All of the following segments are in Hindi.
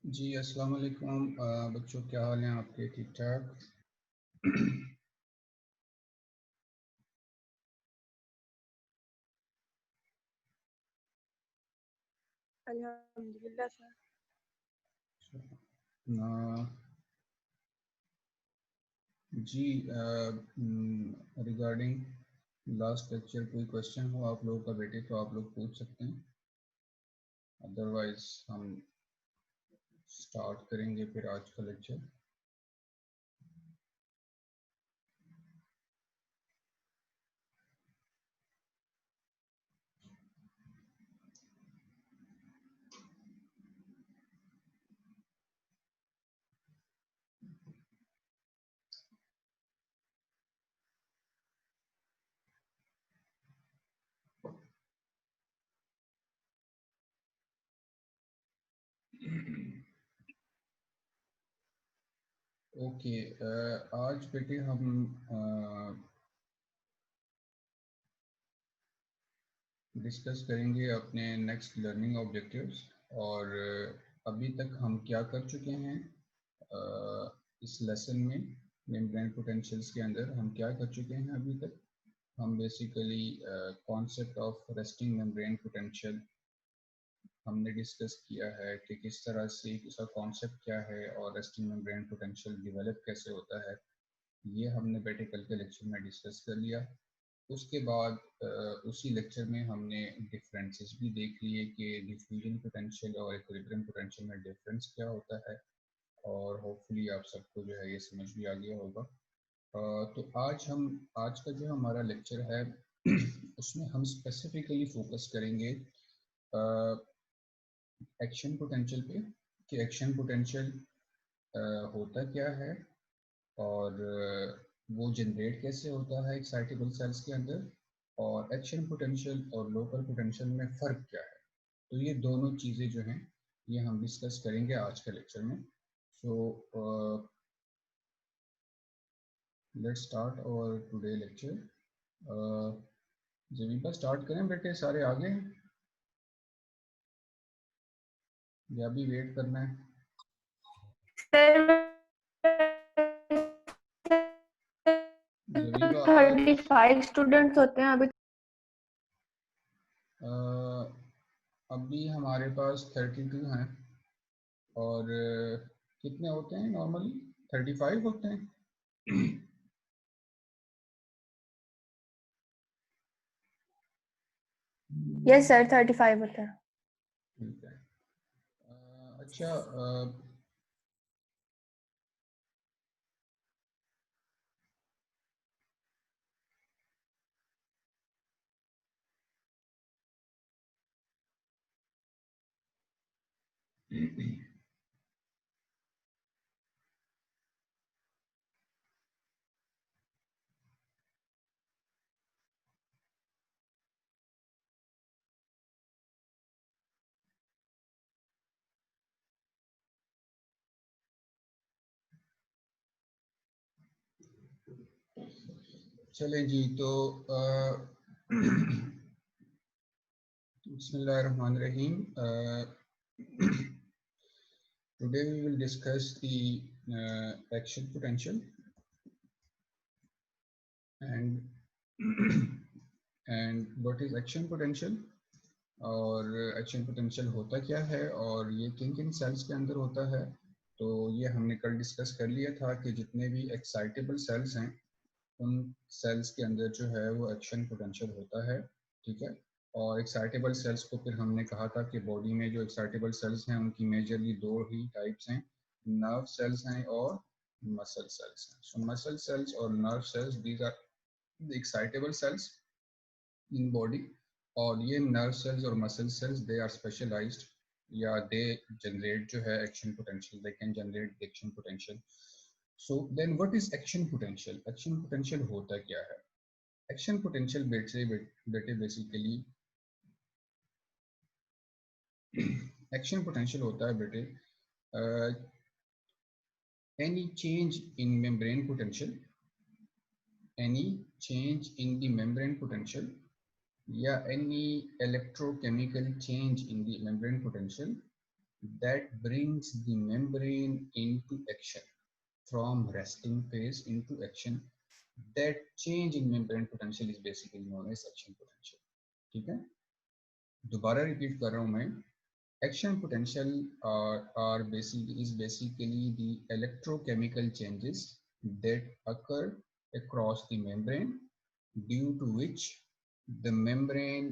जी अस्सलाम वालेकुम बच्चों, क्या हाल हैं आपके? ठीक ठाक? अल्हम्दुलिल्लाह सर। जी रिगार्डिंग लास्ट लेक्चर कोई क्वेश्चन हो आप लोगों का बेटे तो आप लोग पूछ सकते हैं, अदरवाइज हम स्टार्ट करेंगे फिर आज का लेक्चर। ओके, आज बेटे हम डिस्कस करेंगे अपने नेक्स्ट लर्निंग ऑब्जेक्टिव्स। और अभी तक हम क्या कर चुके हैं इस लेसन में, मेम्ब्रेन पोटेंशियल्स के अंदर हम क्या कर चुके हैं अभी तक। हम basically concept of resting membrane potential हमने डिस्कस किया है कि किस तरह से इसका कॉन्सेप्ट क्या है और रेस्टिंग मेम्ब्रेन पोटेंशियल डेवलप कैसे होता है, ये हमने बेटे कल के लेक्चर में डिस्कस कर लिया। उसके बाद उसी लेक्चर में हमने डिफरेंसेस भी देख लिए कि डिफ्यूजन पोटेंशियल और इक्विलिब्रियम पोटेंशियल में डिफरेंस क्या होता है, और होपफुली आप सबको जो है ये समझ भी आ गया होगा। तो आज का जो हमारा लेक्चर है उसमें हम स्पेसिफिकली फोकस करेंगे एक्शन पोटेंशियल पे, कि एक्शन पोटेंशियल होता क्या है और वो जनरेट कैसे होता है एक्साइटेबल सेल्स के अंदर, और एक्शन पोटेंशियल और लोकल पोटेंशियल में फ़र्क क्या है। तो ये दोनों चीज़ें जो हैं ये हम डिस्कस करेंगे आज के लेक्चर में। सो लेट्स स्टार्ट और टुडे लेक्चर। जमीन स्टार्ट करें बेटे, सारे आगे हैं या भी वेट करना है? सर 35 स्टूडेंट्स होते हैं अभी? अभी हमारे पास 32 हैं और कितने होते हैं नॉर्मली? 35 होते हैं। यस सर, 35 होते हैं। ठीक है। अच्छा, चले जी, तो बिस्मिल्लाहिर्रहमानिर्रहीम। Today we will discuss the action potential and and what is action potential और एक्शन पोटेंशियल होता क्या है और ये किन किन सेल्स के अंदर होता है। तो ये हमने कल डिस्कस कर लिया था कि जितने भी एक्साइटेबल सेल्स हैं उन सेल्स के अंदर जो है वो एक्शन पोटेंशियल होता है। ठीक है। और एक्साइटेबल सेल्स को फिर हमने कहा था कि बॉडी में जो एक्साइटेबल सेल्स हैं उनकी मेजरली दो ही टाइप्स हैं, नर्व सेल्स हैं और मसल सेल्स हैं। सो मसल सेल्स और nerve cells, these are the excitable cells in body. और ये नर्व सेल्स और muscle cells they are specialised या दे जनरेट जो है action potential, they can generate action potential. So then what is action potential? Action potential होता क्या है? एक्शन पोटेंशियल बेटे बेसिकली एक्शन पोटेंशियल होता है बेटे any change in membrane potential, any change in the membrane potential या any electrochemical change in the membrane potential that brings the membrane into action from resting phase into action. That change in membrane potential is basically known as action potential. ठीक है, दोबारा रिपीट कर रहा हूँ मैं। Action potential is basically the electrochemical changes that occur across the membrane due to which the membrane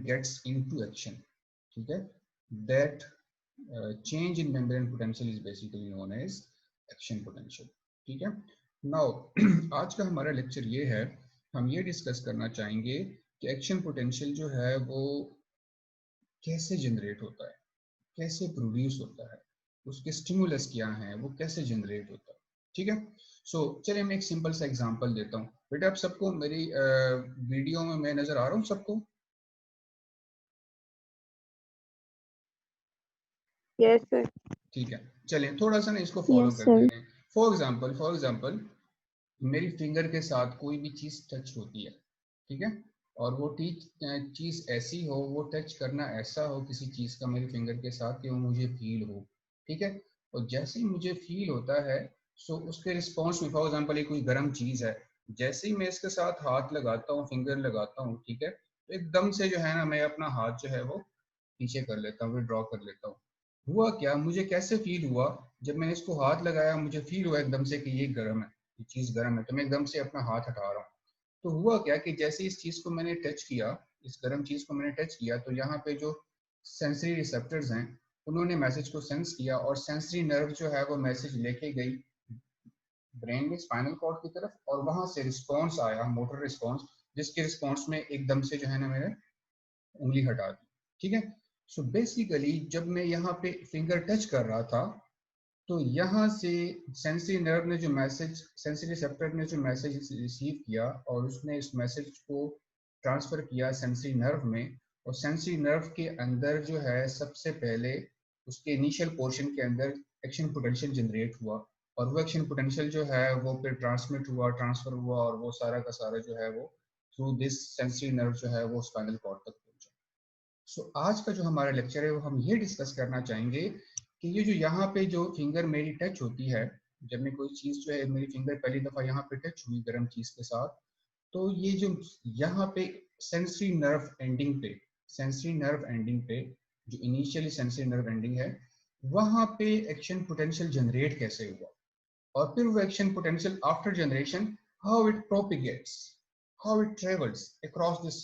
gets into action. ठीक है, that change in membrane potential is basically known as action potential. ठीक है। now आज का हमारा लेक्चर ये है, हम ये डिस्कस करना चाहेंगे कि एक्शन पोटेंशियल जो है वो कैसे जनरेट होता है, कैसे प्रोड्यूस होता है, उसके स्टिमुलस क्या हैं, वो कैसे जनरेट होता है। ठीक है। सो चलिए मैं एक सिंपल सा एग्जांपल देता हूँ। बेटा आप सबको मेरी वीडियो में मैं नजर आ रहा हूँ सबको? Yes sir. ठीक है, चलें थोड़ा सा ना इसको फॉलो यस करते सर। हैं। फॉर एग्जांपल मेरी फिंगर के साथ कोई भी चीज़ टच होती है, ठीक है, और वो चीज़ ऐसी हो, वो टच करना ऐसा हो किसी चीज़ का मेरी फिंगर के साथ कि वो मुझे फील हो। ठीक है, और जैसे ही मुझे फील होता है सो उसके रिस्पॉन्स में, फॉर एग्जांपल ये कोई गर्म चीज़ है, जैसे ही मैं इसके साथ हाथ लगाता हूँ, फिंगर लगाता हूँ, ठीक है, तो एकदम से जो है ना मैं अपना हाथ जो है वो पीछे कर लेता हूँ, विड्रॉ कर लेता हूँ। हुआ क्या, मुझे कैसे फील हुआ? जब मैंने इसको हाथ लगाया मुझे फील हुआ एकदम से कि ये गर्म है, ये चीज़ गर्म है, तो मैं एकदम से अपना हाथ हटा रहा हूँ। तो हुआ क्या कि जैसे इस चीज़ को मैंने टच किया, इस गर्म चीज़ को मैंने टच किया, तो यहाँ पे जो सेंसरी रिसेप्टर्स हैं उन्होंने मैसेज को सेंस किया और सेंसरी नर्व जो है वो मैसेज लेके गई ब्रेन में स्पाइनल कॉर्ड की तरफ, और वहां से रिस्पॉन्स आया, मोटर रिस्पॉन्स, जिसके रिस्पॉन्स में एकदम से जो है ना मैंने उंगली हटा दी। ठीक है। सो बेसिकली जब मैं यहाँ पे फिंगर टच कर रहा था तो यहाँ से सेंसरी नर्व ने जो मैसेज, सेंसरी रिसेप्टर ने जो मैसेज रिसीव किया और उसने इस मैसेज को ट्रांसफर किया सेंसरी नर्व में, और सेंसरी नर्व के अंदर जो है सबसे पहले उसके इनिशियल पोर्शन के अंदर एक्शन पोटेंशियल जनरेट हुआ, और वो एक्शन पोटेंशियल जो है वो फिर ट्रांसमिट हुआ, ट्रांसफर हुआ, और वो सारा का सारा जो है वो थ्रू दिस सेंसरी नर्व जो है वो स्पाइनल कॉर्ड तक पहुंचा। सो आज का जो हमारा लेक्चर है वो हम ये डिस्कस करना चाहेंगे कि ये जो यहाँ पे जो फिंगर मेरी टच होती है जब मैं कोई चीज़ जो है, मेरी फिंगर पहली दफ़ा यहाँ पे टच हुई गर्म चीज़ के साथ, तो ये जो यहाँ पे सेंसरी नर्व एंडिंग पे, सेंसरी नर्व एंडिंग पे जो इनिशियली सेंसरी नर्व एंडिंग है, वहाँ पे एक्शन पोटेंशियल जनरेट कैसे हुआ, और फिर वो action potential after generation, how it propagates, how it travels across this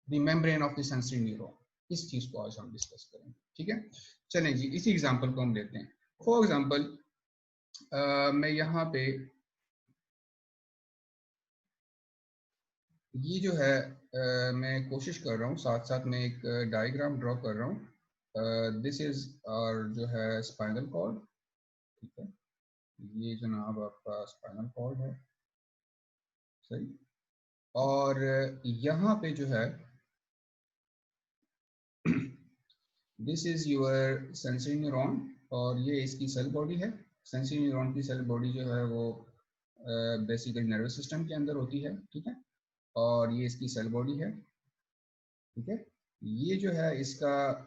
the membrane of the sensory neuron, इस चीज़ को आज हम डिस्कस करेंगे। ठीक है, चलें जी, इसी एग्जांपल को हम लेते हैं। फॉर एग्जांपल मैं यहाँ पे ये जो है मैं कोशिश कर रहा हूँ, साथ साथ मैं एक डायग्राम ड्रॉ कर रहा हूँ। दिस इज और जो है स्पाइनल कॉर्ड, ठीक है, ये जनाब आपका स्पाइनल कॉर्ड है, सही। और यहाँ पे जो है this is your sensory neuron, और ये इसकी सेल बॉडी है। सेंसरी न्यूरॉन की सेल बॉडी जो है वो बेसिकली नर्वस सिस्टम के अंदर होती है, ठीक है, और ये इसकी सेल बॉडी है, ठीक है। ये जो है इसका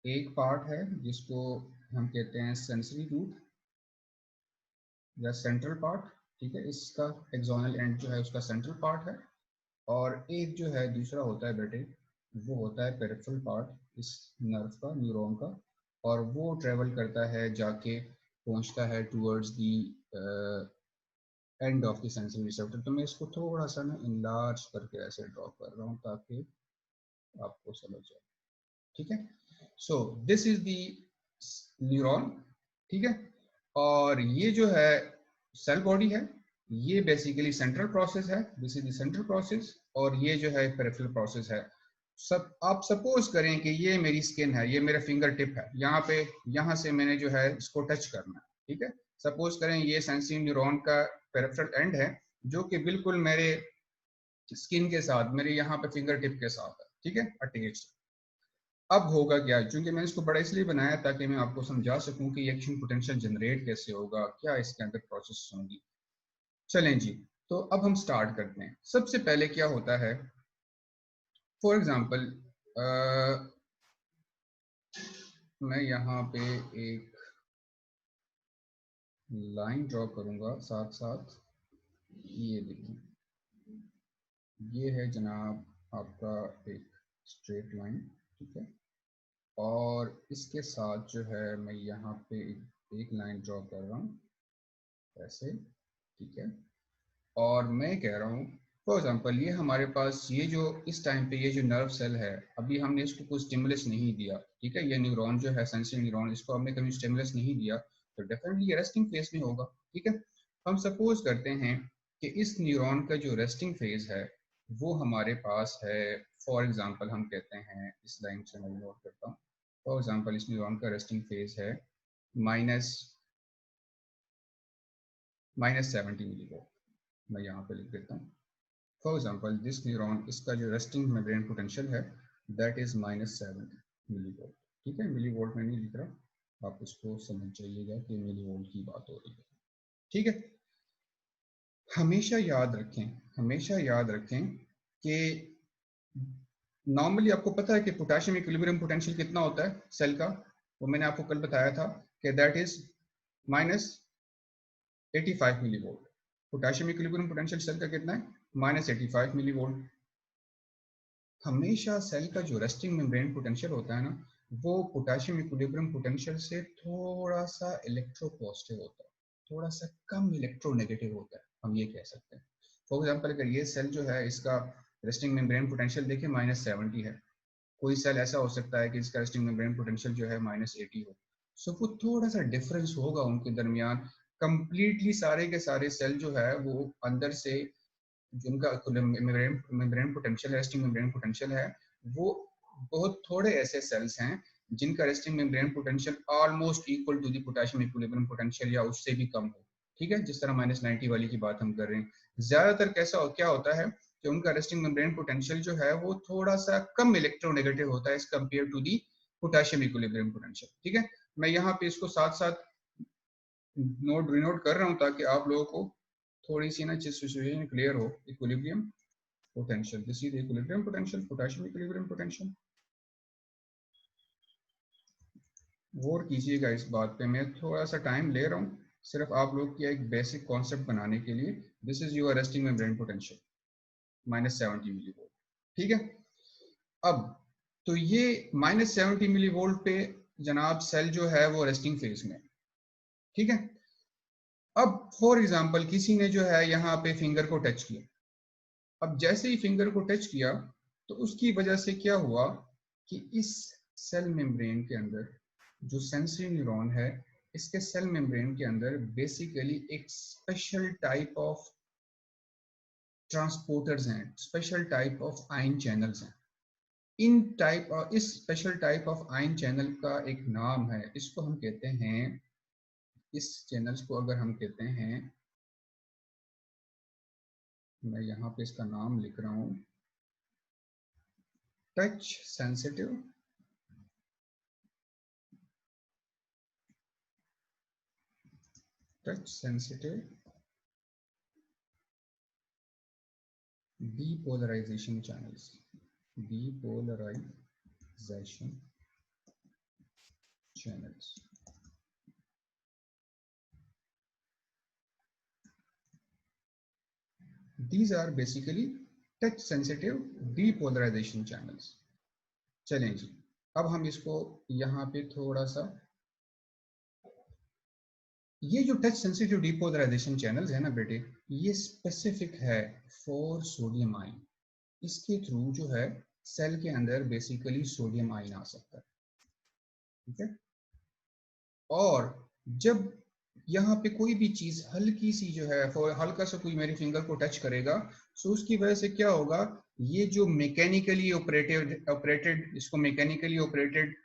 एक पार्ट है जिसको हम कहते हैं सेंसरी रूट या सेंट्रल पार्ट, ठीक है, इसका एक्सोनल एंड जो है उसका सेंट्रल पार्ट है। और एक जो है दूसरा होता है बेटे, वो होता है पेरिफेरल पार्ट इस नर्व का, न्यूरॉन का, और वो ट्रेवल करता है, जाके पहुंचता है towards the end of the sensory receptor. तो मैं इसको थोड़ा सा ना इनलार्ज करके ऐसे ड्रॉ कर रहा हूँ ताकि आपको समझ जाए, ठीक है। So this is the neuron, ठीक है, और ये जो है सेल बॉडी है, ये बेसिकली सेंट्रल प्रोसेस है, this is the central process, और ये जो है पेरिफेरल प्रोसेस है। सब आप सपोज करें कि ये मेरी स्किन है, ये मेरा फिंगर टिप है, यहाँ पे, यहाँ से मैंने जो है इसको टच करना है, ठीक है। सपोज करें ये सेंसरी न्यूरॉन का पेरिफेरल एंड है, जो कि बिल्कुल मेरे स्किन के साथ, मेरे यहाँ पे फिंगर टिप के साथ है, ठीक है, अटैच्ड। अब होगा क्या, क्योंकि मैंने इसको बड़ा इसलिए बनाया ताकि मैं आपको समझा सकूं कि एक्शन पोटेंशियल जनरेट कैसे होगा, क्या इसके अंदर प्रोसेस होंगी। चलें जी, तो अब हम स्टार्ट करते हैं। सबसे पहले क्या होता है, फॉर एग्जांपल मैं यहाँ पे एक लाइन ड्रॉ करूंगा, साथ साथ ये देखिए, ये है जनाब आपका एक स्ट्रेट लाइन, ठीक है, और इसके साथ जो है मैं यहाँ पे एक लाइन ड्रॉ कर रहा हूँ ऐसे, ठीक है। और मैं कह रहा हूँ फॉर एग्जांपल ये हमारे पास, ये जो इस टाइम पे ये जो नर्व सेल है, अभी हमने इसको कोई स्टिमुलस नहीं दिया, ठीक है, ये न्यूरॉन जो है सेंसरी न्यूरॉन, इसको हमने कभी स्टिमुलस नहीं दिया, तो डेफिनेटली ये रेस्टिंग फेज में होगा, ठीक है। हम सपोज करते हैं कि इस न्यूरॉन का जो रेस्टिंग फेज है वो हमारे पास है, फॉर एग्जाम्पल हम कहते हैं, इस लाइन से मैं नोट करता हूँ, फॉर एग्जाम्पल इस न्यूरॉन का रेस्टिंग फेज है -70 मिलीवोल्ट, मैं यहाँ पे लिख देता हूँ। फॉर एग्जाम्पल दिस न्यूरॉन, इसका जो रेस्टिंग मेम्ब्रेन पोटेंशियल है दैट इज -70 मिलीवोल्ट, ठीक है, मिलीवोल्ट में नहीं लिख रहा, आप इसको समझ जाइएगा कि मिलीवोल्ट की बात हो रही है, ठीक है। हमेशा याद रखें, हमेशा याद रखें कि नॉर्मली आपको पता है कि पोटेशियम इक्विलिब्रियम पोटेंशियल कितना होता है सेल का, वो मैंने आपको कल बताया था कि that is -85 millivolt. Potassium equilibrium potential cell का कितना है, -85 मिलीवोल्ट। हमेशा सेल का जो रेस्टिंग मेम्ब्रेन पोटेंशियल होता है ना, वो पोटेशियम इक्विलिब्रियम पोटेंशियल से थोड़ा सा इलेक्ट्रो पॉजिटिव होता है, थोड़ा सा कम इलेक्ट्रोनेगेटिव होता है, हम ये कह सकते हैं। फॉर एग्जांपल अगर ये सेल जो है इसका रेस्टिंग मेम्ब्रेन पोटेंशियल देखिए -70 है, कोई सेल ऐसा हो सकता है कि इसका रेस्टिंग मेम्ब्रेन पोटेंशियल जो है -80 हो, सो वो थोड़ा सा डिफरेंस होगा उनके दरमियान। कंप्लीटली सारे के सारे सेल जो है वो अंदर से, जिनका membrane potential, resting membrane potential है, वो बहुत थोड़े ऐसे सेल्स हैं जिनका resting membrane potential almost equal to the potassium equilibrium potential या उससे भी कम हो, ठीक है, जिस तरह -90 वाली की बात हम कर रहे हैं। ज्यादातर क्या होता है कि उनका रेस्टिंग मेम्ब्रेन पोटेंशियल जो है वो थोड़ा सा कम इलेक्ट्रोनेगेटिव होता है as compare to the potassium equilibrium potential, ठीक है। मैं यहाँ पे इसको साथ साथ रिनोट कर रहा हूँ ताकि आप लोगों को थोड़ी सी ना चीज सिचुएशन क्लियर हो। Equilibrium potential, this is equilibrium potential, potassium equilibrium potential, गौर कीजिएगा इस बात पे, मैं थोड़ा सा टाइम ले रहा हूँ सिर्फ आप लोग की एक बेसिक कॉन्सेप्ट बनाने के लिए। This is your resting membrane potential -70 millivolt. ठीक है, अब तो ये -70 मिलीवोल्ट पे जनाब सेल जो है वो रेस्टिंग फेज में। ठीक है, अब फॉर एग्जांपल किसी ने जो है यहाँ पे फिंगर को टच किया। अब जैसे ही फिंगर को टच किया तो उसकी वजह से क्या हुआ कि इस सेल मेम्ब्रेन के अंदर जो सेंसरी न्यूरॉन है, इसके सेल मेम्ब्रेन के अंदर बेसिकली एक स्पेशल टाइप ऑफ ट्रांसपोर्टर्स हैं, special type of ion channels हैं। इस special type of ion channel का एक नाम है, इसको हम कहते हैं, इस चैनल्स को अगर हम कहते हैं, मैं यहाँ पे इसका नाम लिख रहा हूँ, touch sensitive depolarization channels, depolarization channels। These are basically touch sensitive depolarization channels। चलें जी, अब हम इसको यहाँ पे थोड़ा सा, ये जो टच सेंसिटिव डीपोलराइजेशन चैनल्स है ना बेटे, ये स्पेसिफिक है फॉर सोडियम आयन। इसके थ्रू जो है सेल के अंदर बेसिकली सोडियम आयन आ सकता है। ठीक है, और जब यहाँ पे कोई भी चीज हल्की सी जो है, हल्का सा कोई मेरी फिंगर को टच करेगा, सो उसकी वजह से क्या होगा, ये जो मैकेनिकली ऑपरेटेड इसको मैकेनिकली ऑपरेटेड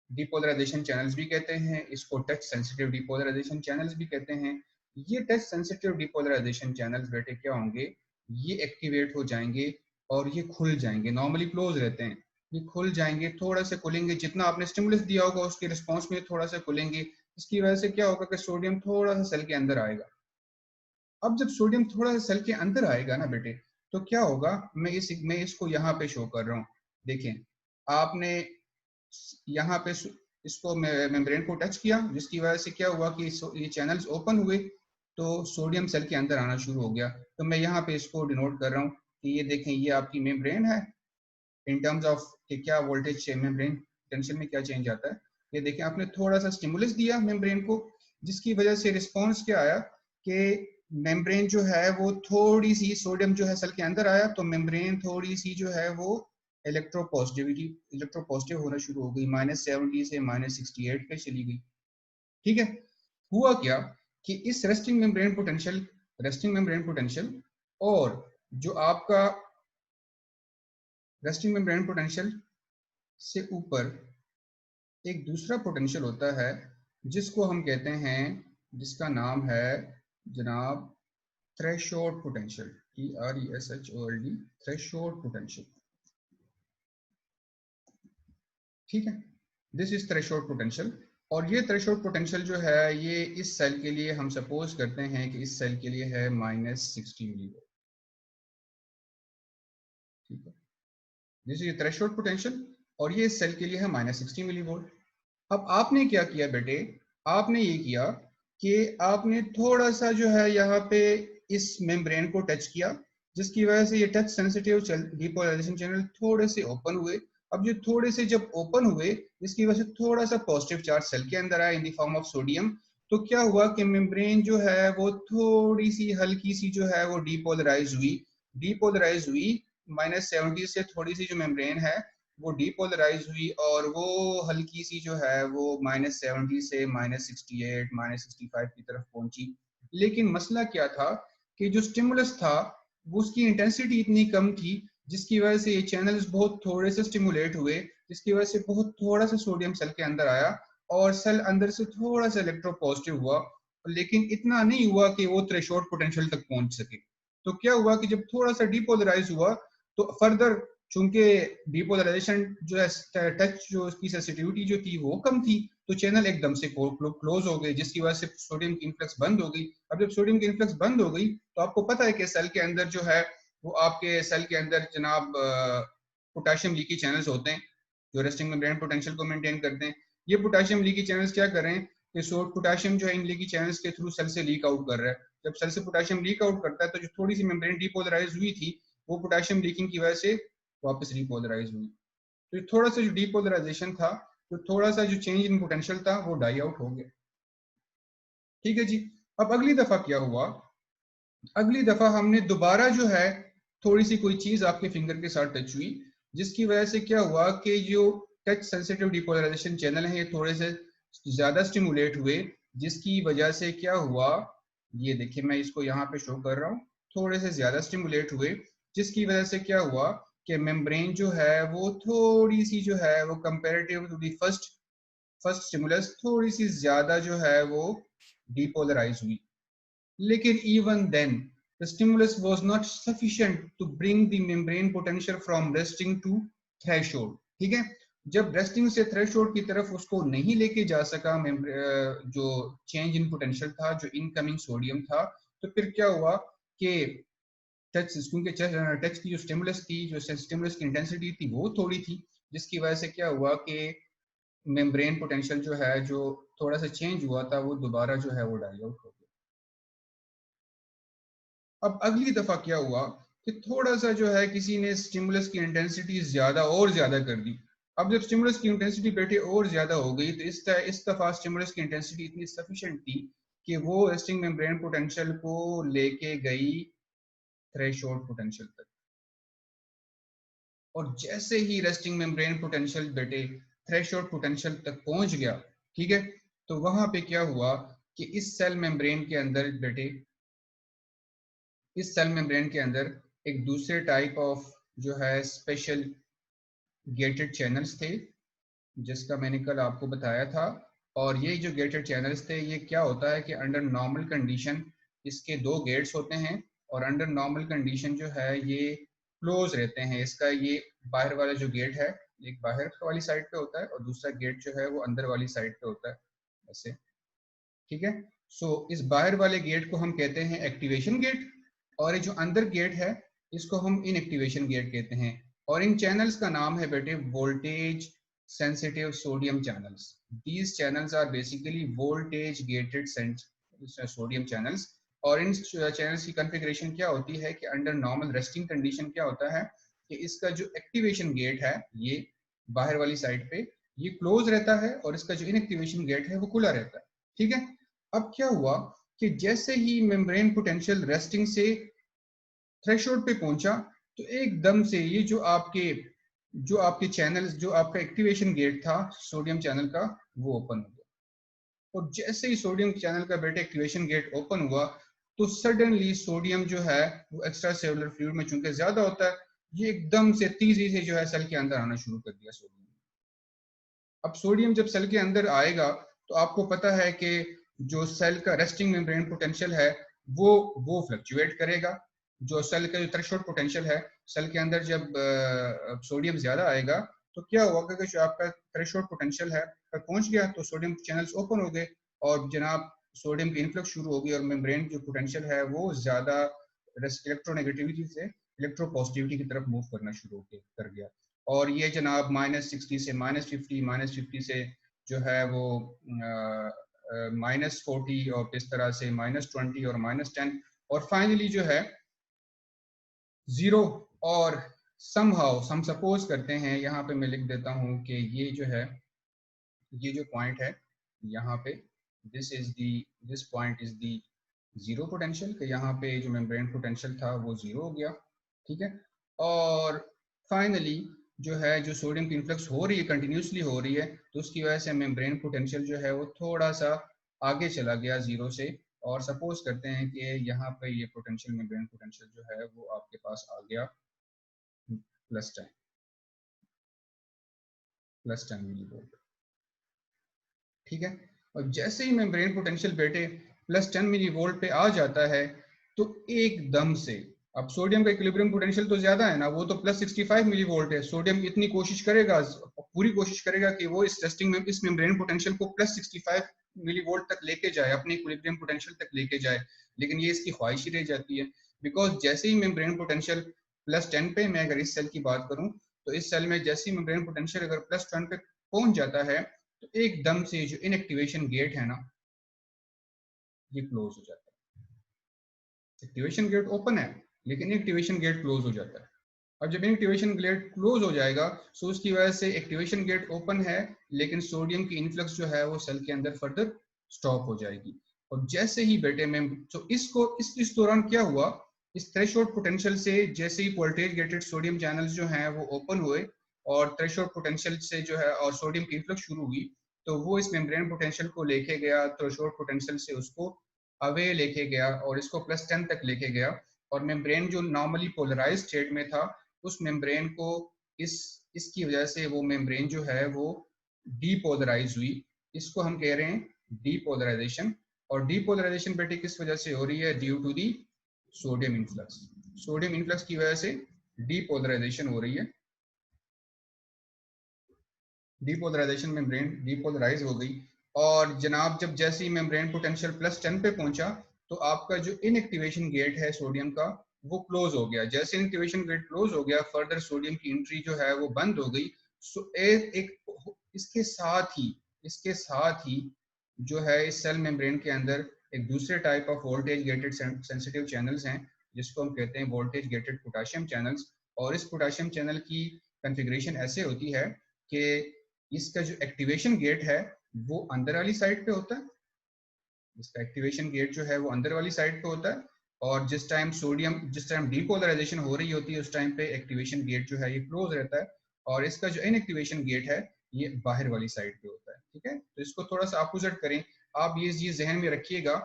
डिपोलराइजेशन चैनल्स भी कहते हैं, इसको टच सेंसिटिव डिपोलराइजेशन चैनल्स भी कहते हैं। ये टच सेंसिटिव डिपोलराइजेशन चैनल्स बेटे क्या होंगे, ये एक्टिवेट हो जाएंगे और ये खुल जाएंगे। नॉर्मली क्लोज रहते हैं, ये खुल जाएंगे, थोड़ा सा खुलेंगे, जितना आपने स्टिमुलस दिया होगा उसके रिस्पॉन्स में थोड़ा सा खुलेंगे। इसकी वजह से क्या होगा कि सोडियम थोड़ा सा सेल के अंदर आएगा। अब जब सोडियम थोड़ा सा सेल के अंदर आएगा ना बेटे, तो क्या होगा, मैं इसको यहाँ पे शो कर रहा हूँ। देखें, आपने यहाँ पे इसको मेम्ब्रेन को टच किया, जिसकी वजह से क्या हुआ कि ये चैनल्स ओपन हुए, तो सोडियम सेल के अंदर आना शुरू हो गया। तो मैं यहाँ पे इसको डिनोट कर रहा हूँ कि ये देखें, ये आपकी मेम्ब्रेन है इन टर्म्स ऑफ कि क्या वोल्टेज मेम्ब्रेन टेंशन में क्या चेंज आता है। ये देखें, आपने थोड़ा सा स्टिमुलस दिया मेम्ब्रेन को, जिसकी वजह से रिस्पॉन्स क्या आया कि मेम्ब्रेन जो है वो थोड़ी सी, सोडियम जो है सेल के अंदर आया तो मेम्ब्रेन थोड़ी सी जो है वो इलेक्ट्रोपॉजिटिव होना शुरू हो गई, -70 से -68 पे चली गई। ठीक है, हुआ क्या कि इस रेस्टिंग मेम्ब्रेन पोटेंशियल और जो आपका रेस्टिंग मेम्ब्रेन पोटेंशियल से ऊपर एक दूसरा पोटेंशियल होता है, जिसको हम कहते हैं, जिसका नाम है जनाब threshold potential, TRESHOLD, threshold potential. ठीक है, दिस इज थ्रेशोल्ड पोटेंशियल। और ये थ्रेशोल्ड पोटेंशियल जो है, ये इस सेल के लिए हम सपोज करते हैं कि इस सेल के लिए है -60 मिलीवोल्ट। ठीक है, दिस इज थ्रेशोल्ड पोटेंशियल और ये इस सेल के लिए है -60 मिलीवोल्ट। अब आपने क्या किया बेटे, आपने ये किया कि आपने थोड़ा सा जो है यहाँ पे इस मेम्ब्रेन को टच किया, जिसकी वजह से ये टच सेंसिटिव डिपोलराइजेशन चैनल थोड़े से ओपन हुए। अब जो थोड़े से जब ओपन हुए, इसकी वजह से थोड़ा सा पॉजिटिव चार्ज सेल के अंदर आया in the form of sodium. तो क्या हुआ कि मेम्ब्रेन जो है वो थोड़ी सी हल्की सी जो है वो डीपोलराइज हुई -70 से थोड़ी सी जो मेम्ब्रेन है वो डीपोलराइज हुई, और वो हल्की सी जो है वो -70 से -68 -65 की तरफ पहुंची। लेकिन मसला क्या था कि जो स्टिमुलस था वो उसकी इंटेंसिटी इतनी कम थी, जिसकी वजह से ये चैनल्स बहुत थोड़े से स्टिमुलेट हुए, जिसकी वजह से बहुत थोड़ा सा सोडियम सेल के अंदर आया और सेल अंदर से थोड़ा सा इलेक्ट्रोपॉजिटिव हुआ, लेकिन इतना नहीं हुआ कि वो थ्रेशोल्ड पोटेंशियल तक पहुंच सके। तो क्या हुआ कि जब थोड़ा सा डीपोलराइज हुआ तो फर्दर, चूंकि डीपोलराइजेशन जो है, टच जो उसकी सेंसिटिविटी जो थी वो कम थी, तो चैनल एकदम से क्लोज हो गए, जिसकी वजह से सोडियम की इन्फ्लक्स बंद हो गई। अब जब सोडियम की इन्फ्लक्स बंद हो गई तो आपको पता है कि सेल के अंदर जो है वो आपके सेल के अंदर जनाब पोटेशियम लीकी चैनल्स होते हैं जो रेस्टिंग मेम्ब्रेन पोटेंशियल को मेंटेन करते हैं। ये पोटेशियम लीकी चैनल्स क्या कर रहे हैं कि पोटेशियम जो है इन लीकी चैनल्स के थ्रू सेल से लीक आउट कर रहा है। जब सेल से पोटेशियम लीक आउट करता है तो जो थोड़ी सी मेम्ब्रेन डीपोलराइज हुई थी वो पोटेशियम लीकिंग की वजह से वापस रीपोलराइज हुई। तो थोड़ा सा जो डीपोलराइजेशन था, तो थोड़ा सा जो चेंज इन पोटेंशियल था वो डाई आउट हो गया। ठीक है जी। अब अगली दफा क्या हुआ, अगली दफा हमने दोबारा जो है थोड़ी सी कोई चीज आपके फिंगर के साथ टच हुई, जिसकी वजह से क्या हुआ कि जो टच सेंसिटिव डिपोलराइजेशन चैनल है ये थोड़े से ज्यादा स्टिमुलेट हुए, जिसकी वजह से क्या हुआ, ये देखिए मैं इसको यहाँ पे शो कर रहा हूँ, थोड़े से ज्यादा स्टिमुलेट हुए, जिसकी वजह से क्या हुआ कि मेम्ब्रेन जो है वो थोड़ी सी जो है वो comparative to the first stimulus थोड़ी सी ज्यादा जो है वो डिपोलराइज हुई। लेकिन even then the stimulus was not sufficient to bring the membrane potential from resting to threshold। ठीक है, जब रेस्टिंग से थ्रेशोल्ड की तरफ उसको नहीं लेके जा सका जो चेंज इन पोटेंशियल था, जो इनकमिंग सोडियम था, तो फिर क्या हुआ कि क्योंकि टच की जो स्टिमुलस थी, जो स्टिमुलस की इंटेंसिटी थी वो थोड़ी थी, जिसकी वजह से क्या हुआ कि मेम्ब्रेन पोटेंशियल जो है जो थोड़ा सा चेंज हुआ था वो दोबारा जो है वो डाई आउट हो गया। अब अगली दफा क्या हुआ कि थोड़ा सा जो है किसी ने स्टिमुलस की इंटेंसिटी ज्यादा और ज्यादा कर दी। अब जब स्टिमुलस की इंटेंसिटी बेटे और ज्यादा हो गई तो इस दफा स्टिमुलस की इंटेंसिटी इतनी सफिशिएंट थी कि वो रेस्टिंग मेम्ब्रेन पोटेंशियल को लेके गई थ्रेशोल्ड पोटेंशियल तक। और जैसे ही रेस्टिंग मेम्ब्रेन पोटेंशियल बेटे थ्रेशोल्ड पोटेंशियल तक पहुंच गया, ठीक है, तो वहां पे क्या हुआ कि इस सेल मेम्ब्रेन के अंदर बेटे, इस सेल मेम्ब्रेन के अंदर एक दूसरे टाइप ऑफ जो है स्पेशल गेटेड चैनल्स थे, जिसका मैंने कल आपको बताया था। और ये जो गेटेड चैनल्स थे, ये क्या होता है कि अंडर नॉर्मल कंडीशन इसके दो गेट्स होते हैं, और अंडर नॉर्मल कंडीशन जो है ये क्लोज रहते हैं। इसका ये बाहर वाला जो गेट है, एक बाहर वाली साइड पे होता है और दूसरा गेट जो है वो अंदर वाली साइड पे होता है, ऐसे। ठीक है, सो इस बाहर वाले गेट को हम कहते हैं एक्टिवेशन गेट, और ये जो अंदर गेट है इसको हम इनएक्टिवेशन गेट कहते हैं। और इन चैनल्स का नाम है बेटे voltage sensitive sodium channels. These channels are basically voltage gated sodium channels. और इन चैनल्स की कॉन्फ़िगरेशन क्या होती है कि अंडर नॉर्मल रेस्टिंग कंडीशन क्या होता है कि इसका जो एक्टिवेशन गेट है ये बाहर वाली साइड पे ये क्लोज रहता है, और इसका जो इनएक्टिवेशन गेट है वो खुला रहता है। ठीक है, अब क्या हुआ कि जैसे ही मेम्ब्रेन पोटेंशियल रेस्टिंग से थ्रेशोल्ड पे पहुंचा, तो एकदम से ये जो आपके चैनल्स, जो आपका एक्टिवेशन गेट था सोडियम चैनल का, वो ओपन हो गया। और जैसे ही सोडियम चैनल का बेटे एक्टिवेशन गेट ओपन हुआ, तो सडनली सोडियम जो है वो एक्स्ट्रा सेलुलर फ्लूइड में चूंकि ज्यादा होता है, ये एकदम से तेजी से जो है सेल के अंदर आना शुरू कर दिया सोडियम। अब सोडियम जब सेल के अंदर आएगा तो आपको पता है कि जो सेल का रेस्टिंग मेम्ब्रेन पोटेंशियल है वो फ्लक्चुएट करेगा। जो सेल का जो थ्रेशोल्ड पोटेंशियल है, सेल के अंदर जब सोडियम ज्यादा आएगा तो क्या होगा कि जो आपका थ्रेशोल्ड पोटेंशियल है पर पहुंच गया तो सोडियम चैनल्स ओपन हो गए, और जनाब सोडियम की इनफ्लक्स शुरू होगी, और मेम्ब्रेन जो पोटेंशियल है वो ज्यादा इलेक्ट्रोनेगेटिविटी से इलेक्ट्रोपॉजिटिविटी की तरफ मूव करना शुरू कर गया। और ये जनाब -60 से -50 से जो है वो -40 और इस तरह से -20 और -10 और फाइनली जो है 0। और समहाउ हम सपोज करते हैं, यहाँ पे मैं लिख देता हूँ कि ये जो है, ये जो पॉइंट है यहाँ पे, this point is the zero potential, कि यहाँ पे जो मेम्ब्रेन पोटेंशियल था वो जीरो हो गया। ठीक है, और फाइनली जो है जो सोडियम की इन्फ्लक्स हो रही है, कंटिन्यूसली हो रही है, तो उसकी वजह से मेम्ब्रेन पोटेंशियल जो है वो थोड़ा सा आगे चला गया जीरो से। और सपोज करते हैं कि यहाँ पे ये पोटेंशियल, मेम्ब्रेन पोटेंशियल जो है वो आपके पास आ गया +10 मिलीवोल्ट। ठीक है, और जैसे ही मेम्ब्रेन पोटेंशियल बेटे +10 मिलीवोल्ट पे आ जाता है तो एकदम से, अब सोडियम का इक्विलिब्रियम पोटेंशियल तो ज्यादा है ना, वो तो +65 मिलीवोल्ट है। सोडियम इतनी कोशिश करेगा, पूरी कोशिश करेगा कि वो इस मेम्ब्रेन पोटेंशियल को +65 मिलीवोल्ट तक लेके जाए, अपने इक्विलिब्रियम पोटेंशियल तक लेके जाए, लेकिन ये इसकी ख्वाहिश ही रह जाती है। बिकॉज जैसे ही मेम्ब्रेन पोटेंशियल +10 पे, मैं अगर इस सेल की बात करूं तो इस सेल में जैसे ही मेम्ब्रेन पोटेंशियल अगर +10 पे पहुंच जाता है तो एकदम से जो इनएक्टिवेशन गेट है ना ये क्लोज हो जाता है। एक्टिवेशन गेट ओपन है लेकिन इनएक्टिवेशन गेट क्लोज हो जाता है। अब जब इनएक्टिवेशन गेट क्लोज हो जाएगा तो उसकी वजह से एक्टिवेशन गेट ओपन है लेकिन सोडियम की इनफ्लक्स जो है वो सेल के अंदर फर्दर स्टॉप हो जाएगी। और जैसे ही बेटे में तो इसको इस दौरान क्या हुआ, इस थ्रेशोल्ड पोटेंशियल से जैसे ही वोल्टेज गेटेड सोडियम चैनल्स जो हैं वो ओपन हुए और थ्रेशोल्ड पोटेंशियल से जो है और सोडियम की इनफ्लक्स शुरू हुई, तो वो इस मेम्ब्रेन पोटेंशियल को लेके गया, थ्रेशोल्ड पोटेंशियल से उसको अवे लेके गया और इसको +10 तक लेके गया। और मेम्ब्रेन जो नॉर्मली पोलराइज स्टेट में था उस मेम्ब्रेन को इसकी वजह से वो मेम्ब्रेन जो है वो डीपोलराइज हुई। इसको हम कह रहे हैं डीपोलराइजेशन। और डीपोलराइजेशन बेटे किस वजह से हो रही है? Due to the sodium influx. Sodium influx की वजह से डीपोलराइजेशन हो रही है। डीपोलराइजेशन मेम्ब्रेन डीपोलराइज हो गई और जनाब जब जैसे ही मेम्ब्रेन पोटेंशियल +10 पे पहुंचा तो आपका जो इनएक्टिवेशन गेट है सोडियम का वो क्लोज हो गया। जैसे इनएक्टिवेशन गेट क्लोज हो गया फर्दर सोडियम की एंट्री जो है वो बंद हो गई। सो एक इसके साथ ही जो है इस सेल मेम्ब्रेन के अंदर एक दूसरे type of voltage gated sensitive channels हैं जिसको हम कहते हैं वोल्टेज गेटेड पोटेशियम चैनल्स। और इस पोटेशियम चैनल की कॉन्फ़िगरेशन ऐसे होती है कि इसका जो एक्टिवेशन गेट है वो अंदर वाली साइड पे होता है। इसका एक्टिवेशन गेट जो है वो अंदर वाली साइड पे होता है और जिस टाइम डीपोलराइजेशन हो रही होती है उस टाइम पे एक्टिवेशन गेट जो है ये क्लोज रहता है और इसका जो इनएक्टिवेशन गेट है ये बाहर वाली साइड पे होता है। ठीक है, तो इसको थोड़ा सा अपोजिट करें। आप ये चीज जहन में रखिएगा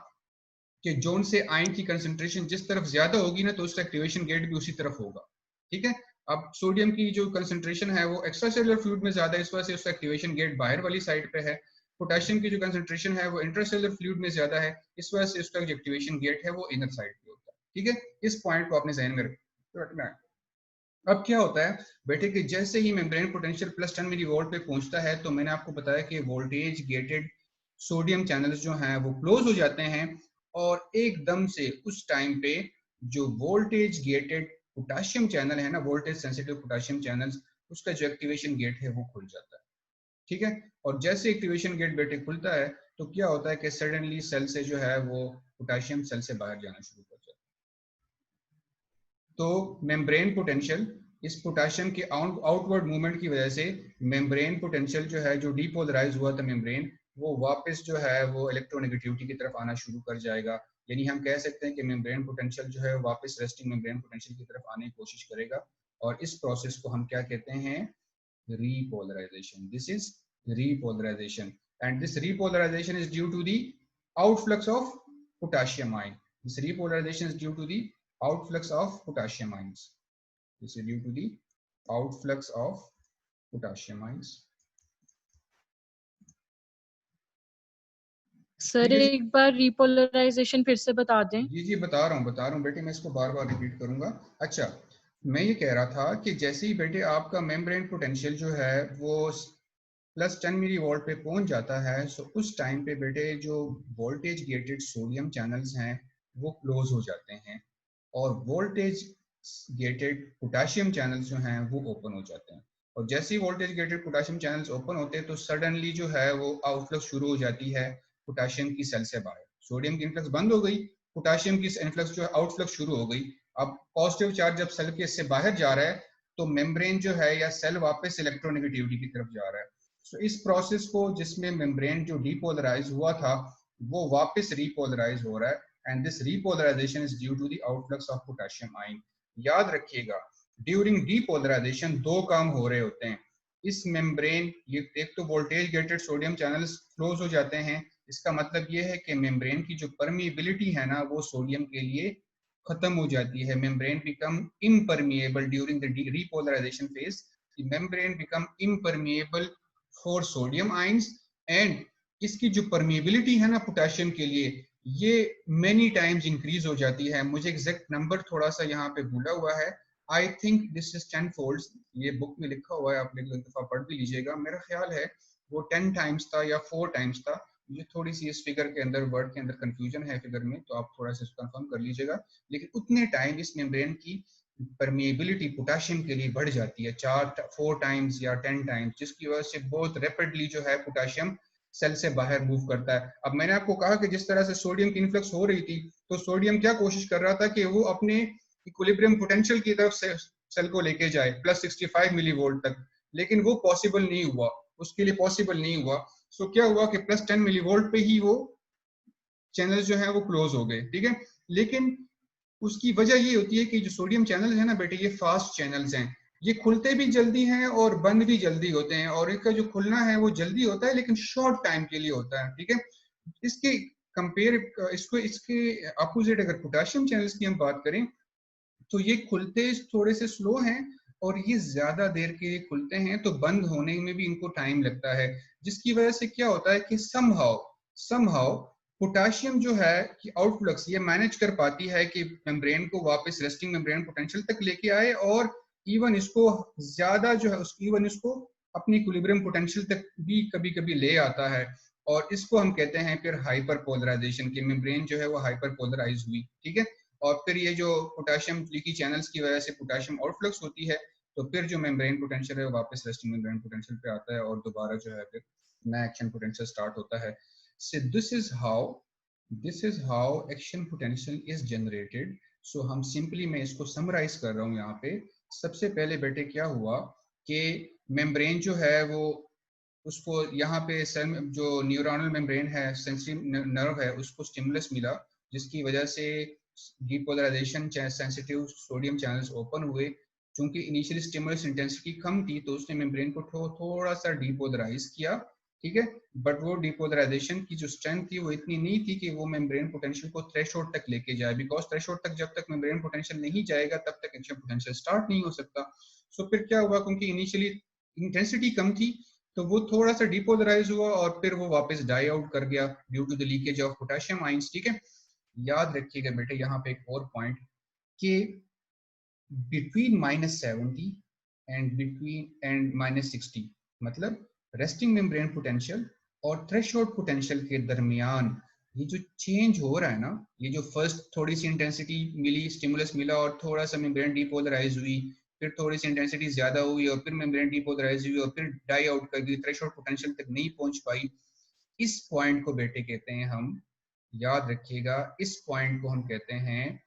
कि जोन से आयन की कंसंट्रेशन जिस तरफ ज्यादा होगी ना तो उसका एक्टिवेशन गेट भी उसी तरफ होगा। ठीक है, अब सोडियम की जो कंसंट्रेशन है वो एक्स्ट्रा सेलुलर फ्लूइड में ज्यादा है इस वजह से उसका एक्टिवेशन गेट बाहर वाली साइड पे है। पोटेशियम की जो कंसंट्रेशन है वो इंट्रासेलुलर फ्लूइड में ज्यादा है इस वजह से उसका जो एक्टिवेशन गेट है वो इनर साइड पे होता है। ठीक है, इस पॉइंट को अपने जहन में रखना है। अब क्या होता है बेटे कि जैसे ही मेम्ब्रेन पोटेंशियल +10 मिली वोल्ट पे पहुंचता है तो मैंने आपको बताया कि वोल्टेज गेटेड सोडियम चैनल्स जो हैं वो क्लोज हो जाते हैं और एकदम से उस टाइम पे जो वोल्टेज गेटेड पोटेशियम चैनल है ना, वोल्टेज सेंसिटिव पोटेशियम चैनल्स, उसका जो एक्टिवेशन गेट है वो खुल जाता है। ठीक है, और जैसे एक्टिवेशन गेट बेटे खुलता है तो क्या होता है कि सडनली सेल से जो है वो पोटेशियम सेल से बाहर जाना शुरू कर जाता है। तो मेम्ब्रेन पोटेंशियल इस पोटेशियम के आउटवर्ड मूवमेंट की वजह से मेम्ब्रेन पोटेंशियल जो है जो डीपोलराइज हुआ था मेम्ब्रेन वो वापस जो है वो इलेक्ट्रोनेगेटिविटी की तरफ आना शुरू कर जाएगा। यानी हम कह सकते हैं कि मेम्ब्रेन पोटेंशियल जो है वापस रेस्टिंग मेम्ब्रेन पोटेंशियल की तरफ आने की कोशिश करेगा और इस प्रोसेस को हम क्या कहते हैं? repolarization. This is repolarization, and this repolarization is due to the outflux of potassium ion. This repolarization is due to the outflux of potassium ions. This is due to the outflux of potassium ions. Sir एक बार रिपोलराइजेशन फिर से बता दें। जी बता रहा हूँ बेटे, मैं इसको बार बार रिपीट करूंगा। अच्छा, मैं ये कह रहा था कि जैसे ही बेटे आपका मेम्ब्रेन पोटेंशियल जो है वो +10 मिली वोल्ट पे पहुंच जाता है सो उस टाइम पे बेटे जो वोल्टेज गेटेड सोडियम चैनल्स हैं वो क्लोज हो जाते हैं और वोल्टेज गेटेड पोटेशियम चैनल्स जो हैं वो ओपन हो जाते हैं। और जैसे ही voltage gated potassium channels open होते हैं तो सडनली जो है वो आउटफ्लक्स शुरू हो जाती है पोटेशियम की सेल से बाहर। सोडियम की इनफ्लक्स बंद हो गई, पोटेशियम की इनफ्लक्स जो है आउटफ्लक्स शुरू हो गई। अब पॉजिटिव चार्ज जब सेल के से बाहर जा रहा है तो मेम्ब्रेन जो है या सेल वापस इलेक्ट्रोनेगेटिविटी की तरफ जा रहा है। तो इस प्रोसेस को जिसमें मेम्ब्रेन जो डीपोलराइज हुआ था वो वापस रीपोलराइज हो रहा है and this repolarization is due to the outflux of potassium ion. याद रखिएगा ड्यूरिंग डीपोलराइजेशन दो काम हो रहे होते हैं इस मेम्ब्रेन, ये एक तो voltage gated sodium channels close हो जाते हैं, इसका मतलब ये है कि मेम्ब्रेन की जो परमिएबिलिटी है ना वो सोडियम के लिए खत्म हो जाती है। Membrane become impermeable during the repolarisation phase. Membrane become impermeable for sodium ions and इसकी जो परमिएबिलिटी है ना पोटेशियम के लिए ये मेनी टाइम्स इंक्रीज हो जाती है। मुझे एग्जैक्ट नंबर थोड़ा सा यहाँ पे भूला हुआ है, I think this is 10 folds, ये बुक में लिखा हुआ है, आप एक दफा पढ़ भी लीजिएगा। मेरा ख्याल है वो 10 टाइम्स था या 4 टाइम्स था। मुझे थोड़ी सी इस फिगर के अंदर वर्ड के अंदर कंफ्यूजन है फिगर में, तो आप थोड़ा सा कंफर्म कर लीजिएगा। लेकिन उतने टाइम इस मेम्ब्रेन की परमिएबिलिटी पोटाशियम के लिए बढ़ जाती है 4 टाइम्स या 10 टाइम्स, जिसकी वजह से बहुत रैपिडली जो है पोटाशियम सेल से बाहर मूव करता है। अब मैंने आपको कहा कि जिस तरह से सोडियम की इन्फ्लक्स हो रही थी, तो सोडियम क्या कोशिश कर रहा था कि वो अपने इक्विलिब्रियम पोटेंशियल की तरफ से सेल को लेके जाए +65 मिलीवोल्ट तक, लेकिन वो पॉसिबल नहीं हुआ, उसके लिए पॉसिबल नहीं हुआ। सो क्या हुआ कि +10 मिलीवोल्ट पे ही वो चैनल जो है वो क्लोज हो गए, ठीक है। लेकिन उसकी वजह ये होती है कि जो सोडियम चैनल है ना बेटे, ये फास्ट चैनल्स हैं, ये खुलते भी जल्दी हैं और बंद भी जल्दी होते हैं, और इनका जो खुलना है वो जल्दी होता है लेकिन शॉर्ट टाइम के लिए होता है, ठीक है। इसके कंपेयर इसको इसके अपोजिट अगर पोटेशियम चैनल्स की हम बात करें, तो ये खुलते थोड़े से स्लो हैं और ये ज्यादा देर के लिए खुलते हैं, तो बंद होने में भी इनको टाइम लगता है, जिसकी वजह से क्या होता है कि समहाउ पोटाशियम जो है कि आउटफ्लक्स ये मैनेज कर पाती है कि मेम्ब्रेन को वापस रेस्टिंग मेम्ब्रेन पोटेंशियल तक लेके आए, और इवन इसको ज्यादा जो है इवन इसको अपनी इक्विलिब्रियम पोटेंशियल तक भी कभी कभी ले आता है, और इसको हम कहते हैं फिर हाइपर पोलराइजेशन, की मेम्ब्रेन जो है वो हाइपर पोलराइज हुई, ठीक है। और फिर ये जो पोटेशियम लीकी चैनल्स की वजह से पोटेशियम आउटफ्लक्स होती है, तो फिर जो मेम्ब्रेन पोटेंशियल है वो वापस रेस्टिंग मेम्ब्रेन पोटेंशियल पे आता है और दोबारा जो है फिर नया एक्शन पोटेंशियल स्टार्ट होता है। So this is how action potential is generated. So हम सिंपली, मैं इसको समराइज कर रहा हूँ यहाँ पे। सबसे पहले बेटे क्या हुआ कि मेम्ब्रेन जो है वो उसको यहाँ पे सेल जो न्यूरोनल मेम्ब्रेन है, सेंसिटिव नर्व है, उसको स्टिमुलस मिला, जिसकी वजह से depolarisation sensitive sodium channels open हुए। चूंकि इनिशियली स्टिमुलस इंटेंसिटी कम थी, तो उसने मेम्ब्रेन को थोड़ा सा डीपोलराइज किया, ठीक है। बट वो डीपोलराइजेशन की जो स्ट्रेंथ थी वो इतनी नहीं थी कि वो मेम्ब्रेन पोटेंशियल को थ्रेशोल्ड तक लेके जाए, बिकॉज थ्रेशोल्ड तक जब तक मेम्ब्रेन पोटेंशियल नहीं जाएगा तब तक एक्शन पोटेंशियल स्टार्ट नहीं हो सकता। सो फिर क्या हुआ, क्योंकि इनिशियली इंटेंसिटी कम थी, तो वो थोड़ा सा डीपोलराइज हुआ और फिर वो वापस डाई आउट कर गया due to the leakage of potassium ions, ठीक है। याद रखिएगा बेटे यहाँ पे एक और पॉइंट कि between -70 and -60, मतलब रेस्टिंग मेम्ब्रेन पोटेंशियल और थ्रेशोल्ड पोटेंशियल के दरमियान ये जो चेंज हो रहा है ना, ये जो फर्स्ट थोड़ी सी इंटेंसिटी मिली, स्टिमुलस मिला और थोड़ा सा मेम्ब्रेन डीपोलराइज हुई, फिर थोड़ी सी इंटेंसिटी ज्यादा हुई और फिर मेम्ब्रेन डीपोलराइज हुई और फिर डाई आउट कर गई, थ्रेशोल्ड पोटेंशियल तक नहीं पहुंच पाई। इस पॉइंट को बेटे कहते हैं हम, याद रखिएगा, इस पॉइंट को हम कहते हैं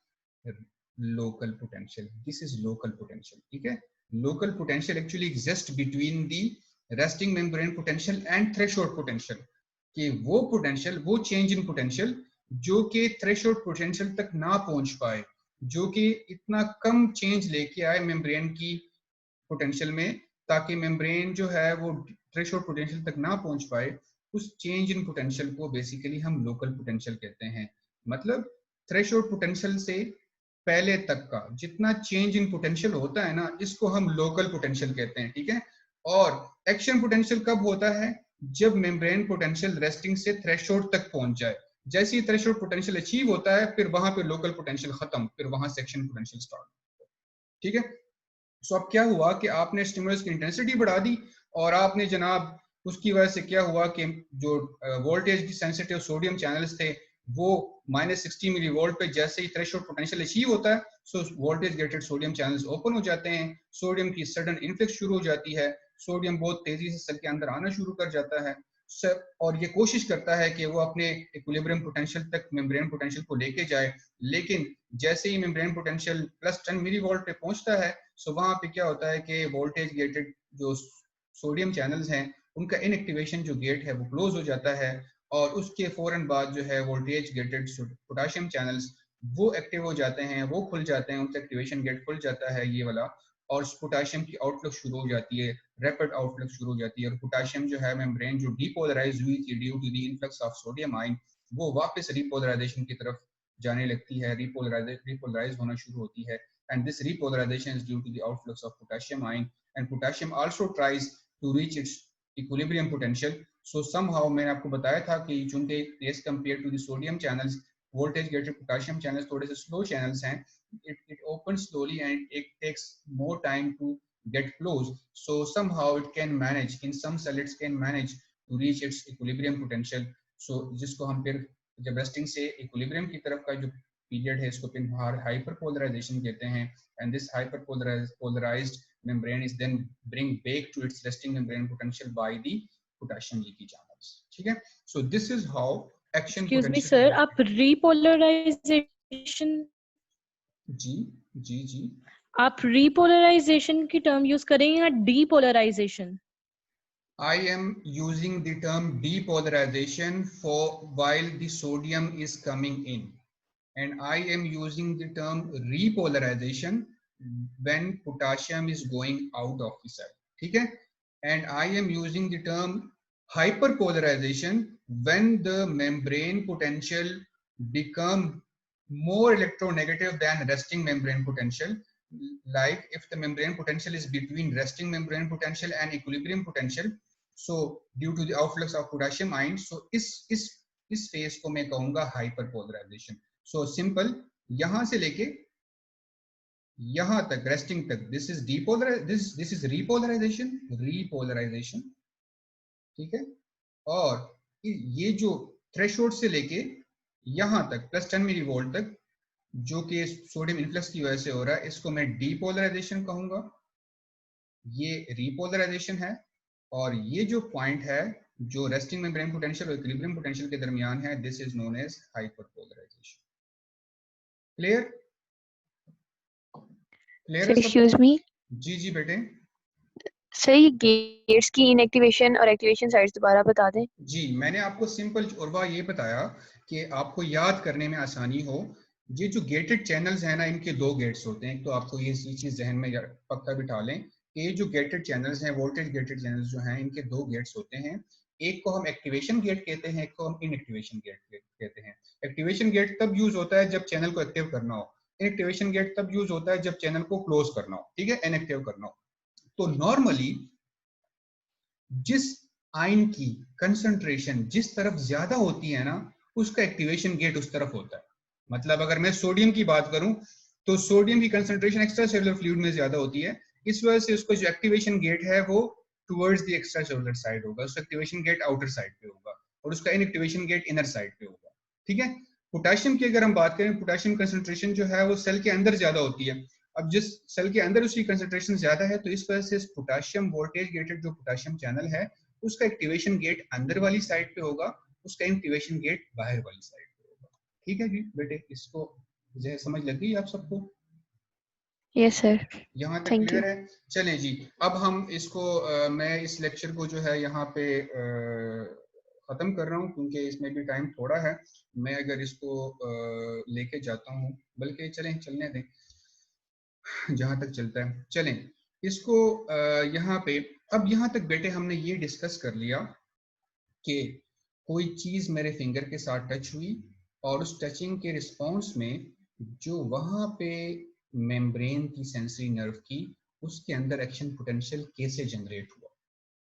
local potential. This is local potential, ठीक है। Local potential actually exist between the resting membrane potential and threshold potential, कि वो पोटेंशियल, वो चेंज इन पोटेंशियल जो कि थ्रेशोल्ड पोटेंशियल तक ना पहुंच पाए, जो कि इतना कम चेंज लेके आए मेम्ब्रेन की पोटेंशियल में, ताकि मेम्ब्रेन जो है वो थ्रेशोल्ड पोटेंशियल तक ना पहुंच पाए, उस चेंज इन पोटेंशियल को बेसिकली हम लोकल पोटेंशियल कहते हैं। मतलब थ्रेशोल्ड पोटेंशियल से पहले तक का जितना चेंज इन पोटेंशियल होता है ना, इसको हम लोकल पोटेंशियल कहते हैं, ठीक है। और एक्शन पोटेंशियल कब होता है, जब मेम्ब्रेन पोटेंशियल रेस्टिंग से थ्रेशोल्ड तक पहुंच जाए। जैसे ही थ्रेशोल्ड पोटेंशियल अचीव होता है, फिर वहां पे लोकल पोटेंशियल खत्म, फिर वहां से एक्शन पोटेंशियल स्टार्ट, ठीक है। सो अब क्या हुआ कि आपने स्टिमुलस की इंटेंसिटी बढ़ा दी और आपने जनाब उसकी वजह से क्या हुआ कि जो वोल्टेज सेंसिटिव सोडियम चैनल्स थे वो -60 मिली वोल्ट पे जैसे ही थ्रेशोल्ड पोटेंशियल अचीव होता है, so voltage gated sodium channels open हो जाते हैं, सोडियम की सडन इन्फ्लक्स शुरू हो जाती है, सोडियम बहुत तेजी से सेल के अंदर आना शुरू कर जाता है और ये कोशिश करता है कि वो अपने इक्विलिब्रियम पोटेंशियल तक मेम्ब्रेन पोटेंशियल को लेके जाए। लेकिन जैसे ही मेम्ब्रेन पोटेंशियल +10 मिली वोल्ट पे पहुंचता है, सो वहां पे क्या होता है कि वोल्टेज गेटेड जो सोडियम चैनल्स हैं उनका इनएक्टिवेशन जो गेट है वो क्लोज हो जाता है, और उसके फौरन बाद जो है वोल्टेज गेटेड पोटेशियम चैनल्स वो एक्टिव हो जाते हैं, वो खुल जाते हैं, उनका एक्टिवेशन गेट खुल जाता है ये वाला, और पोटेशियम की आउटफ्लक्स शुरू हो जाती है, रैपिड आउटफ्लक्स शुरू हो जाती है, और पोटेशियम जो है मेम्ब्रेन जो डीपोलराइज हुई थी due to the influx of sodium ion, वो वापस रिपोलराइजेशन की तरफ जाने लगती है, रिपोलराइज होना शुरू होती है, and this repolarization is due to the outflux of potassium ion, and potassium also tries to reach its equilibrium potential. So somehow मैंने आपको बताया था कि चूंकि as compared to the sodium channels, voltage gated potassium channels थोड़े से slow channels हैं, it opens slowly and it takes more time to get close, so somehow it can manage, in some cell it can manage to reach its equilibrium potential. So जिसको हम फिर जब रेस्टिंग से इक्विलिब्रियम की तरफ का जो पीरियड है, इसको फिर हाइपर पोलराइजेशन कहते हैं, and this hyperpolarised membrane is then bring back to its resting membrane potential by the potassium leaky channels. ठीक है, so this is how action excuse me potential. Sir, आप रीपोलराइजेशन जी जी जी, आप रीपोलराइजेशन की टर्म यूज करेंगे या depolarisation? I am using the term depolarization for while the sodium is coming in, and I am using the term repolarization when potassium is going out of the cell. ठीक है, and I am using the term hyperpolarization when the membrane potential become more electronegative than resting membrane potential. Like if the membrane potential is between resting membrane potential and equilibrium potential, so due to the outflux of potassium ions, so इस फेज को मैं कहूंगा हाइपरपोलराइजेशन। सो सिंपल, यहां से लेके यहां तक रेस्टिंग तक, this is this is repolarisation. ठीक है, और ये जो थ्रेशोल्ड से लेके यहां तक +10 मिलीवोल्ट तक जो कि सोडियम इन्फ्लक्स की वजह से हो रहा है, इसको मैं डीपोलराइजेशन कहूंगा। ये रीपोलराइजेशन है, और ये जो पॉइंट है जो रेस्टिंग मेम्ब्रेन पोटेंशियल और इक्विलिब्रियम पोटेंशियल के दरमियान है, this is known as hyperpolarisation. Clear? Clear है एक्सक्यूज सबको? मी जी जी बेटे। सर, ये गेट्स की इनएक्टिवेशन और एक्टिवेशन साइट्स दोबारा बता दें। जी, मैंने आपको सिंपल उर्वा ये बताया कि आपको याद करने में आसानी हो। ये जो गेटेड चैनल्स हैं ना, इनके दो गेट्स होते हैं। तो आपको ये चीज जहन में पक्का बिठा लें कि ये जो गेटेड चैनल्स हैं, वोल्टेज गेटेड चैनल्स जो हैं, इनके दो गेट्स होते हैं। एक को हम एक्टिवेशन गेट कहते हैं, एक को हम इनएक्टिवेशन गेट कहते हैं। एक्टिवेशन गेट तब यूज होता है जब चैनल को एक्टिव करना हो, इनएक्टिवेशन गेट तब यूज होता है जब चैनल को क्लोज करना हो, ठीक है, इनएक्टिव करना हो। तो नॉर्मली जिस आयन की कंसंट्रेशन जिस तरफ ज्यादा होती है ना, उसका एक्टिवेशन गेट उस तरफ होता है। मतलब अगर मैं सोडियम की बात करूं, तो सोडियम की कंसंट्रेशन एक्स्ट्रा सेलुलर फ्लूइड में ज्यादा होती है, इस वजह से उसका जो एक्टिवेशन गेट है वो towards the extra cellular side होगा, उसका एक्टिवेशन गेट आउटर साइड पे होगा, और उसका इनएक्टिवेशन गेट इनर साइड पे होगा। ठीक है, पोटेशियम की अगर हम बात करें, पोटेशियम कंसंट्रेशन जो है वो सेल के अंदर ज्यादा होती है। अब जिस सेल के अंदर उसकी कंसंट्रेशन ज्यादा है, तो इस वजह से पोटेशियम वोल्टेज गेटेड जो पोटेशियम चैनल है, उसका एक्टिवेशन गेट अंदर वाली साइड पे होगा, उसका एक्टिवेशन गेट बाहर वाली साइड पे होगा। ठीक है जी बेटे, इसको जो समझ लग गई आप सबको? यस सर, यहाँ तक थैंक यू। क्लियर है? चलें जी, अब हम इसको मैं इस लेक्चर को जो है यहाँ पे खत्म कर रहा हूँ, क्योंकि इसमें भी टाइम थोड़ा है। मैं अगर इसको लेके जाता हूँ, बल्कि चलें चलने दें जहां तक चलता है, चलें इसको यहाँ पे। अब यहाँ तक बेटे हमने ये डिस्कस कर लिया कि कोई चीज मेरे फिंगर के साथ टच हुई, और उस टचिंग के रिस्पॉन्स में जो वहां पे मेम्ब्रेन की सेंसरी नर्व की, उसके अंदर एक्शन पोटेंशियल कैसे जनरेट हुआ।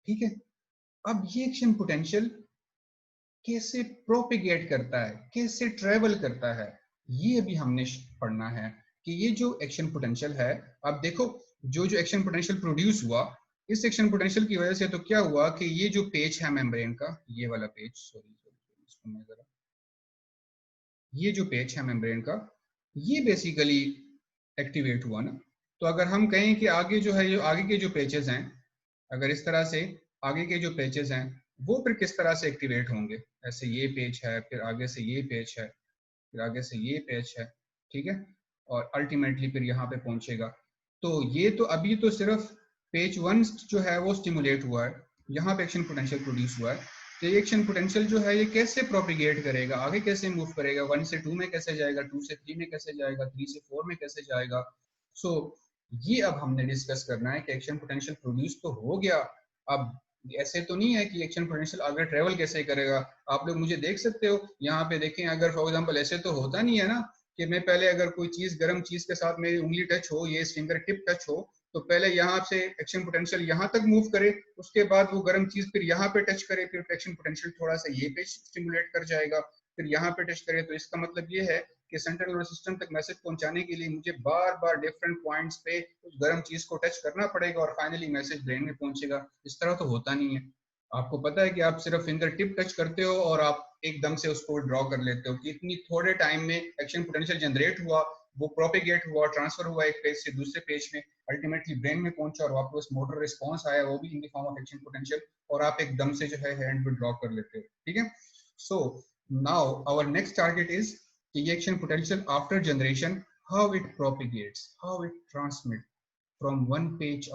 ठीक है, अब ये एक्शन पोटेंशियल कैसे प्रोपिगेट करता है, कैसे ट्रेवल करता है, ये अभी हमने पढ़ना है कि ये जो एक्शन पोटेंशियल है, अब देखो जो जो एक्शन पोटेंशियल प्रोड्यूस हुआ, इस एक्शन पोटेंशियल की वजह से तो क्या हुआ कि ये जो पेज है मेम्ब्रेन का, ये वाला पेज, सॉरी इसको मैं जरा, ये जो पेज है मेम्ब्रेन का, ये बेसिकली एक्टिवेट हुआ ना। तो अगर हम कहें कि आगे जो है, जो आगे के जो पेजेस हैं, अगर इस तरह से आगे के जो पेजेस हैं वो फिर किस तरह से एक्टिवेट होंगे, ऐसे ये पेज है, फिर आगे से ये पेज है, फिर आगे से ये पेज है, ठीक है, और अल्टीमेटली फिर यहाँ पे पहुंचेगा। तो ये तो अभी तो सिर्फ पेज 1 जो है वो स्टिमुलेट हुआ है, यहाँ पे एक्शन पोटेंशियल प्रोड्यूस हुआ है। तो ये एक्शन पोटेंशियल जो है ये कैसे प्रोपिगेट करेगा, आगे कैसे मूव करेगा, 1 से 2 में कैसे जाएगा, 2 से 3 में कैसे जाएगा, 3 से 4 में कैसे जाएगा। सो ये अब हमने डिस्कस करना है कि एक्शन पोटेंशियल प्रोड्यूस तो हो गया, अब ऐसे तो नहीं है कि एक्शन पोटेंशियल आगे ट्रेवल कैसे करेगा। आप लोग मुझे देख सकते हो यहाँ पे, देखें, अगर फॉर एग्जांपल ऐसे तो होता नहीं है ना कि मैं पहले अगर कोई चीज गर्म चीज के साथ मेरी उंगली टच हो, ये फिंगर टिप टच हो, तो पहले यहाँ से एक्शन पोटेंशियल यहाँ तक मूव करे, उसके बाद वो गर्म चीज फिर यहाँ पे टच करे, फिर एक्शन पोटेंशियल थोड़ा सा ये पे स्टिमुलेट कर जाएगा, फिर यहाँ पे टच करे। तो इसका मतलब ये है कि सेंट्रल नर्वस सिस्टम तक मैसेज पहुंचाने के लिए मुझे बार बार डिफरेंट पॉइंट्स पे उस गर्म चीज को टच करना पड़ेगा, और फाइनली मैसेज ब्रेन में पहुंचेगा। इस तरह तो होता नहीं है। आपको पता है कि आप सिर्फ फिंगर टिप टच करते हो और आप एकदम से उसको ड्रॉ कर लेते हो कि इतनी थोड़े टाइम में एक्शन पोटेंशियल जनरेट हुआ, वो प्रोपेगेट हुआ, ट्रांसफर हुआ एक पेज से दूसरे पेज में, अल्टीमेटली ब्रेन में पहुंचा और आपको मोटर रिस्पॉन्स आया, वो भी in the form of action potential, और आप एकदम से जो है हैंड पे ड्रॉ कर लेते हो, ठीक है। So now our next target is कि ये action potential after generation, how it propagates, how it transmits from one page